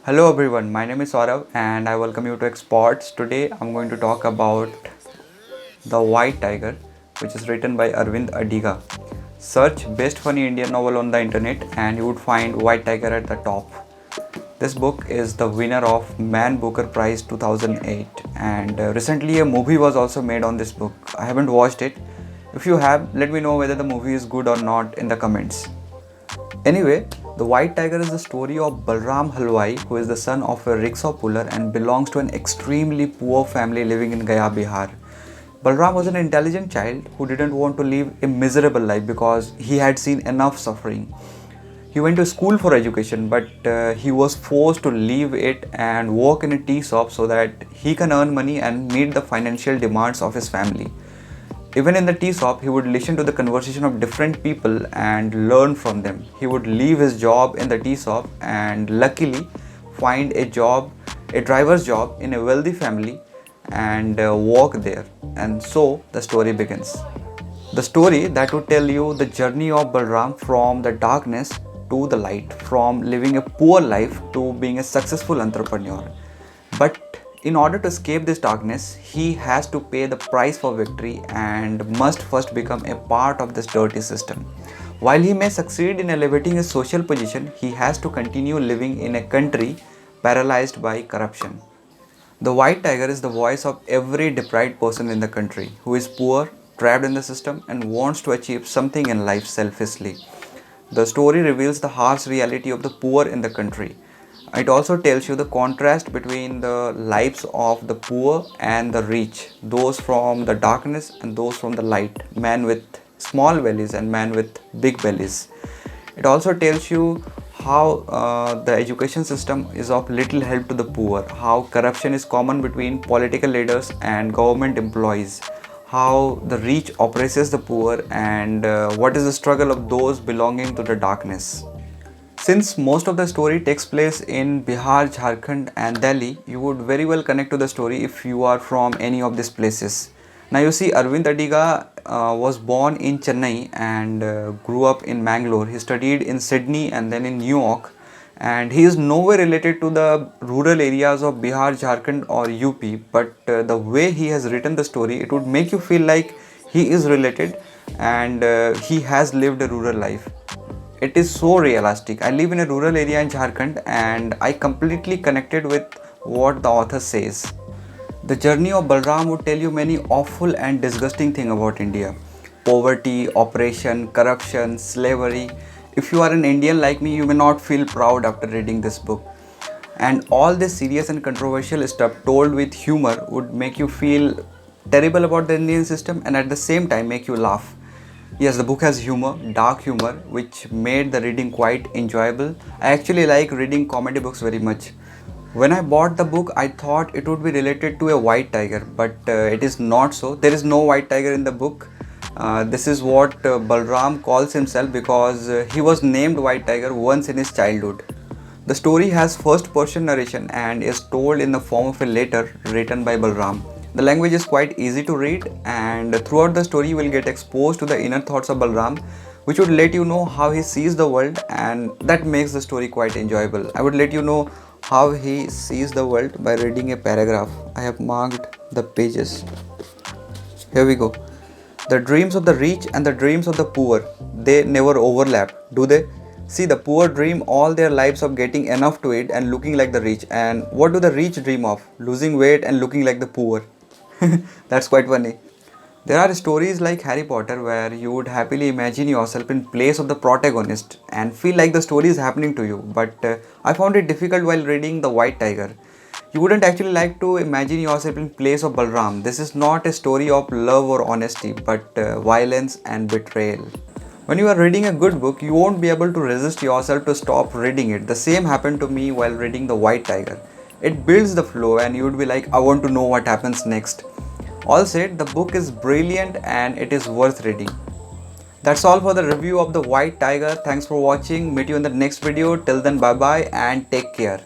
Hello everyone, my name is Saurav and I welcome you to Exports. Today I'm going to talk about The White Tiger, which is written by Arvind Adiga. Search best funny Indian novel on the internet and you would find White Tiger at the top. This book is the winner of Man Booker Prize 2008 and recently a movie was also made on this book. I haven't watched it. If you have, let me know whether the movie is good or not in the comments. Anyway, The White Tiger is the story of Balram Halwai, who is the son of a rickshaw puller and belongs to an extremely poor family living in Gaya, Bihar. Balram was an intelligent child who didn't want to live a miserable life because he had seen enough suffering. He went to school for education, but he was forced to leave it and work in a tea shop so that he can earn money and meet the financial demands of his family. Even in the tea shop, he would listen to the conversation of different people and learn from them. He would leave his job in the tea shop and luckily find a driver's job in a wealthy family and work there. And so the story begins. The story that would tell you the journey of Balram from the darkness to the light, from living a poor life to being a successful entrepreneur. But in order to escape this darkness, he has to pay the price for victory and must first become a part of this dirty system. While he may succeed in elevating his social position, he has to continue living in a country paralyzed by corruption. The White Tiger is the voice of every deprived person in the country who is poor, trapped in the system, and wants to achieve something in life selfishly. The story reveals the harsh reality of the poor in the country. It also tells you the contrast between the lives of the poor and the rich, those from the darkness and those from the light, man with small bellies and man with big bellies. It also tells you how the education system is of little help to the poor, how corruption is common between political leaders and government employees, how the rich oppresses the poor, and what is the struggle of those belonging to the darkness. Since most of the story takes place in Bihar, Jharkhand and Delhi, you would very well connect to the story if you are from any of these places. Now you see Arvind Adiga was born in Chennai and grew up in Mangalore. He studied in Sydney and then in New York, and he is nowhere related to the rural areas of Bihar, Jharkhand or UP, but the way he has written the story, it would make you feel like he is related and he has lived a rural life. It is so realistic. I live in a rural area in Jharkhand and I completely connected with what the author says. The journey of Balram would tell you many awful and disgusting things about India. Poverty, oppression, corruption, slavery. If you are an Indian like me, you may not feel proud after reading this book. And all this serious and controversial stuff told with humor would make you feel terrible about the Indian system and at the same time make you laugh. Yes, the book has humor, dark humor, which made the reading quite enjoyable. I actually like reading comedy books very much. When I bought the book, I thought it would be related to a white tiger, but it is not so. There is no white tiger in the book. This is what Balram calls himself because he was named White Tiger once in his childhood. The story has first person narration and is told in the form of a letter written by Balram. The language is quite easy to read, and throughout the story you will get exposed to the inner thoughts of Balram, which would let you know how he sees the world, and that makes the story quite enjoyable. I would let you know how he sees the world by reading a paragraph. I have marked the pages. Here we go. The dreams of the rich and the dreams of the poor, they never overlap, do they? See, the poor dream all their lives of getting enough to eat and looking like the rich. And what do the rich dream of? Losing weight and looking like the poor. That's quite funny. There are stories like Harry Potter where you would happily imagine yourself in place of the protagonist and feel like the story is happening to you. But I found it difficult while reading The White Tiger. You wouldn't actually like to imagine yourself in place of Balram. This is not a story of love or honesty, but violence and betrayal. When you are reading a good book, you won't be able to resist yourself to stop reading it. The same happened to me while reading The White Tiger. It builds the flow and you would be like, I want to know what happens next. All said, the book is brilliant and it is worth reading. That's all for the review of The White Tiger. Thanks for watching. Meet you in the next video. Till then, bye bye and take care.